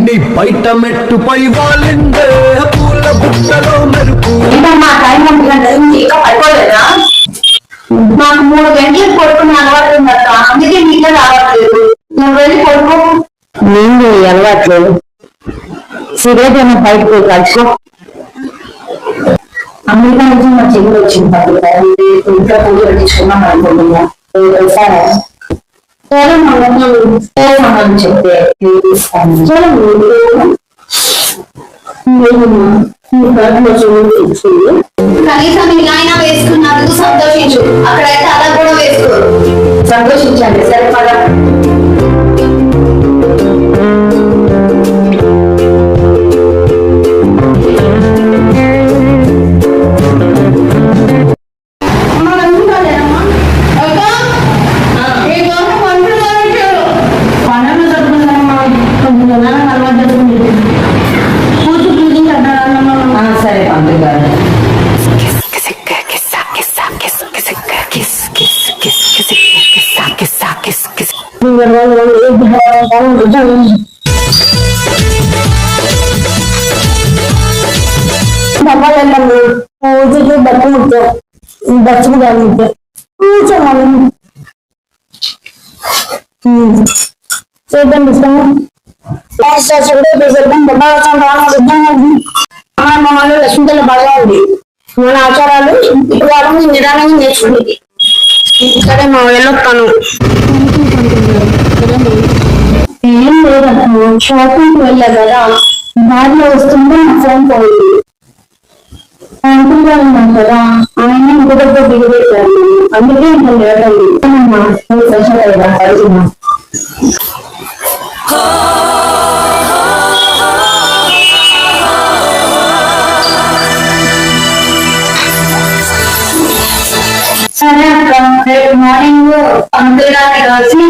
నీ బయట మెట్టుపై వాళ్ళిందే పూల బుట్టలో మెరుపు. నాకు 3 గంటలకు పడుకుని అలవాటు ఉందట, అందుకే నీళ్ళ రావట్లేదు. నువ్వు వెళ్ళి పడుకో. నేను అలవాట్లేదు. సిగరెట్ ఏమో బయటకు కలుసుకో. అమెరికా నుంచి మా చెల్లి వచ్చింది, ఇంట్లో పూజ పెట్టించుకున్నాం అనుకుంటున్నా. సరే చెప్తే కనీసం ఇలా అయినా వేసుకున్నందుకు సంతోషించు. అక్కడైతే అలా కూడా వేసుకో. సంతోషించండి. సరే పద. పూజకి బట్టలు బచ్చలు కాదు కూర్చోవాలి. చేద్దాం లక్ష్మీతల బాగా ఉంది. మన ఆచారాలు ఇప్పుడు నిదానంగా నేర్చుకుంది. సరే మా వెళ్ళొస్తాను. ఏం లేదన్నా, షాపింగ్కి వెళ్ళా కదా, దారిలో వస్తుంటే నా ఫోన్ పోయింది. అంటున్నా కదా, ఆయన ఇంటి దగ్గర దిగబెట్టారు. అందుకే ఇంకా లేదండి. సరే అక్క, రేపు మార్నింగ్ అంకుల్ గారిని కలిసి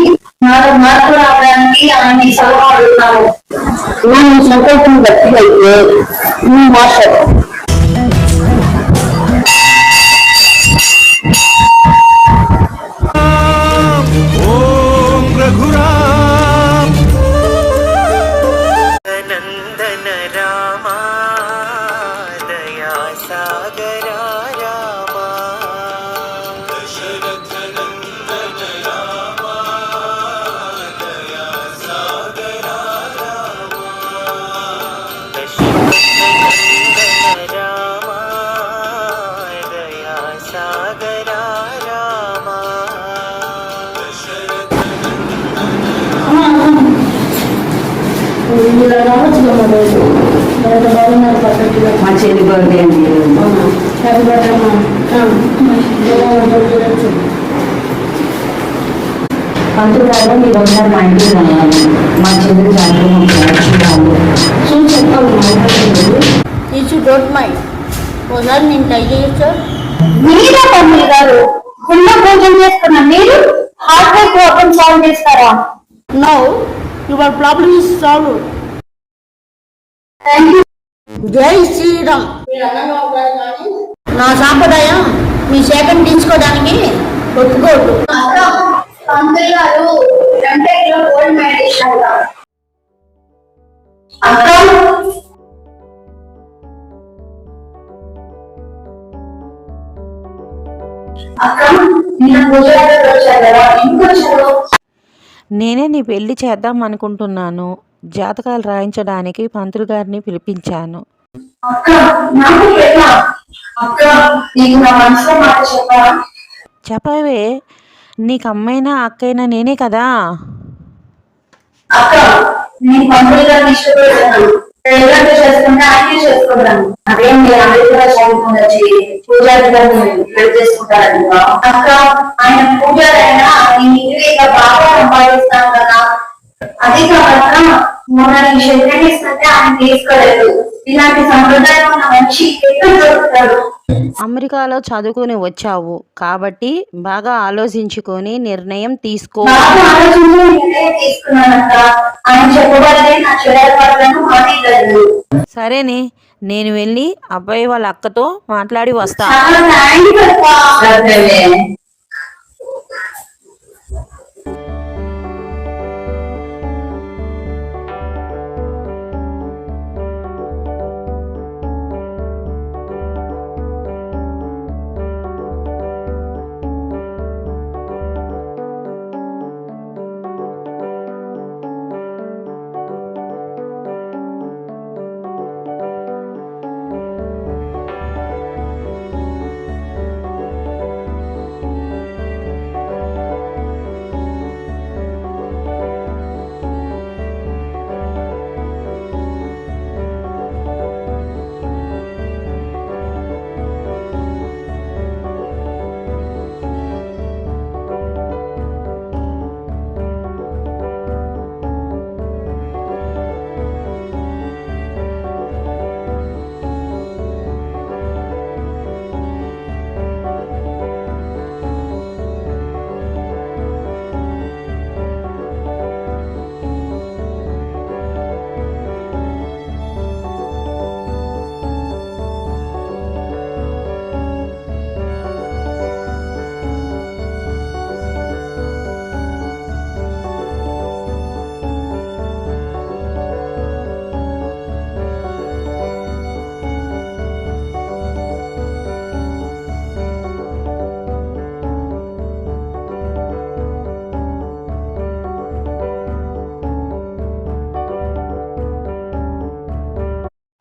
నాలో మార్పు రావడానికి ఆయన సలహా అడుగుతాను. నేను సంకల్పం గట్టిగైతే నువ్వు మాట్లాడు. మా చెల్లి బర్త్డే అండి. పంతులు మీరు ఒకసారి మా ఇంటికి రావాలి. మా చెల్లి డోంట్ మైండ్ ఒకసారి నేను ట్రై చేయొచ్చు. మీరే పంతులు గారు కుండ పూజలు చేస్తున్నా, మీరు హార్ట్వేర్ ప్రాబ్లమ్ సాల్వ్ చేస్తారా? No, your problem is solve. జై శ్రీరామ్. నా సాంప్రదాయం మీ సేకరణ తీసుకోవడానికి ఒప్పుకోవద్దు. పంతులు గారు 20 కిలో గోల్డ్ మెడల్ ఇచ్చారు. నేనే నీ పెళ్లి చేద్దాం అనుకుంటున్నాను. జాతకాలు రాయించడానికి పంతులు గారిని పిలిపించాను. చెప్పవే, నీకు అమ్మైనా అక్కైనా నేనే కదా. చేసుకుంటే ఆయనే చేసుకుంటాను. అదేం పూజారి చేసుకుంటారు అక్క. ఆయన పూజారి అయినా బాగా సంపాదిస్తాను కదా. అదే కాకుండా మొన్న నేను షెల్టర్ ఇస్తుంటే ఆయన తీసుకోలేదు. ఇలాంటి సంప్రదాయం ఉన్న మనిషి ఎక్కడ దొరుకుతాడు? అమెరికాలో చదువుకుని వచ్చావు కాబట్టి బాగా ఆలోచించుకొని నిర్ణయం తీసుకో. బాగా ఆలోచించి నిర్ణయం తీసుకున్నానక్క. ఆయన చెప్పబడే నా చెల్లెల పట్లను మానేయగలరు. సరేనే, నేను వెళ్ళి అబ్బాయి వాళ్ళ అక్కతో మాట్లాడి వస్తా. చాలా థ్యాంక్స్ అక్క. సరేలే.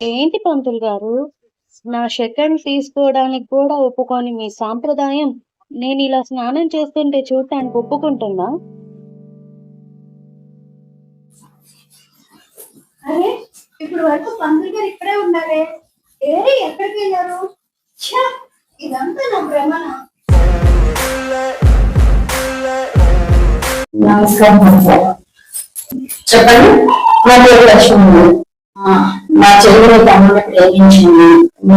ఏంటి పంతులు గారు, నా సెకండ్ తీసుకోవడానికి కూడా ఒప్పుకొని మీ సాంప్రదాయం నేను ఇలా స్నానం చేస్తుంటే చూడటానికి ఒప్పుకుంటుందా? అరే, ఇప్పుడు వరకు పంతులు గారు ఇక్కడే ఉన్నారే. ఏరి ఎక్కడికి వెళ్ళారు? ఛ, ఇదంతా నా భ్రమణ. నమస్కారం సార్. చెప్పండి. నా పేరు లక్ష్మి. మా చెల్లిని తమ్ముడు ప్రేమించింది. మీ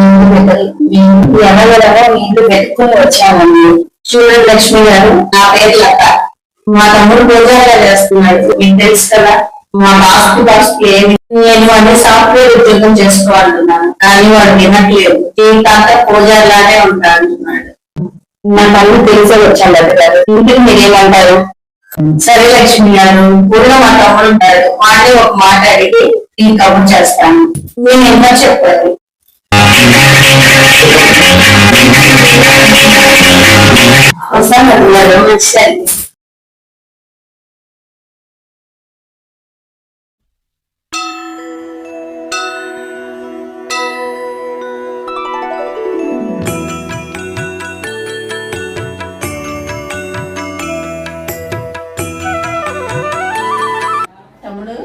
ఇంటి ఎవరెవరో మీ ఇంటి పెట్టుకుని వచ్చామండి. చూడండి లక్ష్మి గారు, నా పేరు లత. మా తమ్ముడు పూజాగా చేస్తున్నాడు, మీకు తెలుసు కదా. మా బాస్కి ఏమి నేను వాడిని సాఫ్ట్వేర్ ఉద్యోగం చేసుకోవాలన్నాను, కానీ వాడు వినట్లేదు. దీనికంతా పూజారిలానే ఉంటా అంటున్నాడు. నా తమ్ముడు తెలిసే వచ్చాను లత గారు, ఇంటికి మీరేమంటారు? సరే లక్ష్మి గారు, ఊళ్ళో మా తమ్ముడు ఉంటాడు, వాడిని ఒక మాట అడిగి నేను కబుర్ చేస్తాను. నేను ఇంకా చెప్పాలి. వస్తాను సరే. తమ్ముడు,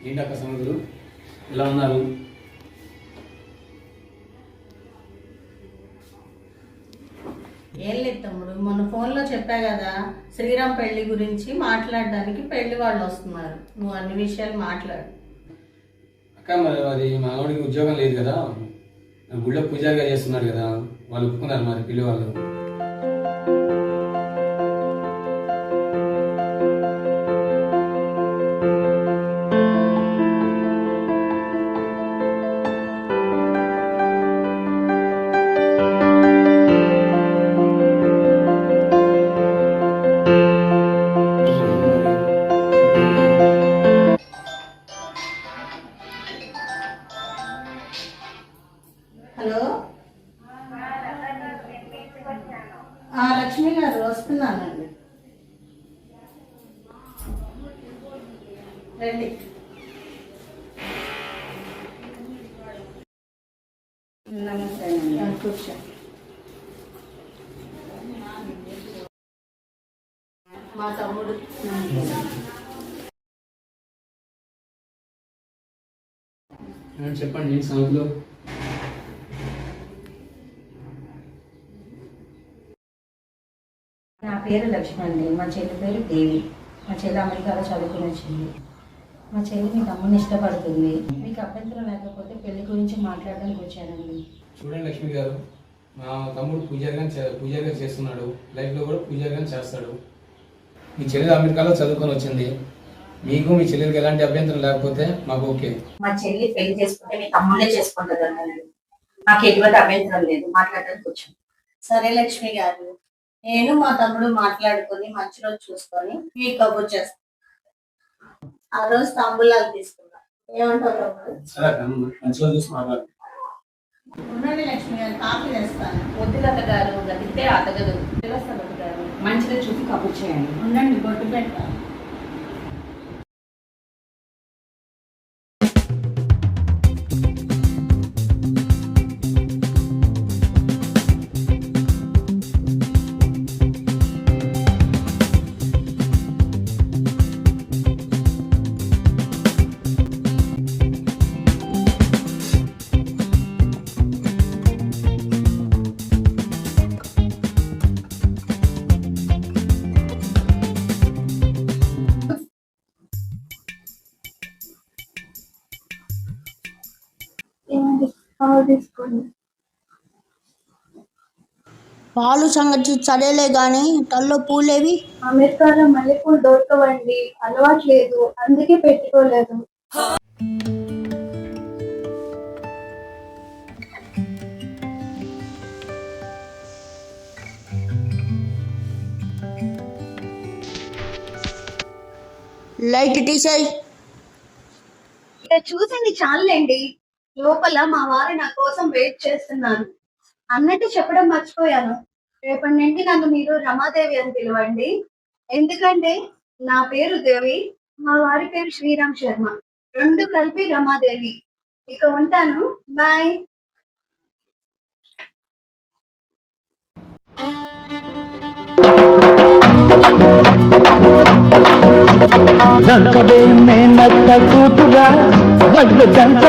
ఏంటక్క సంగతులు, ఎలా ఉన్నారు? ఏం లేదు తమ్ముడు, మొన్న ఫోన్లో చెప్పా కదా, శ్రీరామ్ పెళ్లి గురించి మాట్లాడడానికి పెళ్లి వాళ్ళు వస్తున్నారు. నువ్వు అన్ని విషయాలు మాట్లాడు. అక్క మరి అది మా ఆవిడకి ఉద్యోగం లేదు కదా, గుళ్ళో పూజారిగా చేస్తున్నాడు కదా, వాళ్ళు ఒప్పుకున్నారు మరి పిల్లి వాళ్ళు. హలో, లక్ష్మి గారు వస్తున్నానండి, రండి. నమస్తే అండి, కూర్చో. మా తమ్ముడు చెప్పండి సంగతులు. పేరు లక్ష్మి అండి. మా చెల్లి పేరు దేవి. మా చెల్లి అమెరికాలో చదువుకుని వచ్చింది. మా చెల్లి మీ తమ్ముడిని ఇష్టపడుతుంది. మీకు అభ్యంతరం లేకపోతే పెళ్లి గురించి మాట్లాడడానికి వచ్చానండి. చూడండి లక్ష్మి గారు, మా తమ్ముడు పూజారిగా చేస్తున్నాడు, లైఫ్లో కూడా పూజారిగా చేస్తాడు. మీ చెల్లి అమెరికాలో చదువుకొని వచ్చింది. మీకు మీ చెల్లెలకి ఎలాంటి అభ్యంతరం లేకపోతే మాకు ఓకే. మా చెల్లి పెళ్లి చేసుకుంటే మీ తమ్ముడే చేసుకుంటుంది. నాకు ఎటువంటి అభ్యంతరం లేదు, మాట్లాడడానికి వచ్చాను. సరే లక్ష్మి గారు, నేను మా తమ్ముడు మాట్లాడుకొని మంచి రోజు చూసుకొని మీకు కబుర్ చేస్తాను. ఆ రోజు తాంబూలాలు తీసుకుందాం. ఏమంటావు తమ్ముడు? సరే మంచిగా చూసి మాట్లాడు. ఉండండి లక్ష్మి గారు, కాఫీ తెస్తాను. వద్దులత గారు, గదితే అతగదు. గారు మంచిగా చూసి కబుర్ చేయండి. ఉండండి, బొట్టు పెడతాను. పాలు సంగతి సరేలే గాని తల్లో పూలేవి? అమెరికాలో మల్లెపూలు దొరకవండి, అలవాటు లేదు, అందుకే పెట్టుకోలేదు. లైట్ తీసేయ్. ఇక చూసింది చాలండి, లోపల మా వారు నా కోసం వెయిట్ చేస్తున్నారు. అన్నట్టు చెప్పడం మర్చిపోయాను, రేపటి నుండి నన్ను మీరు రమాదేవి అని పిలవండి. ఎందుకంటే నా పేరు దేవి, మా వారి పేరు శ్రీరామ్ శర్మ, రెండు కలిపి రమాదేవి. ఇక ఉంటాను, బాయ్. దంచవే మేనత్త కూతురా, వడ్లు దంచ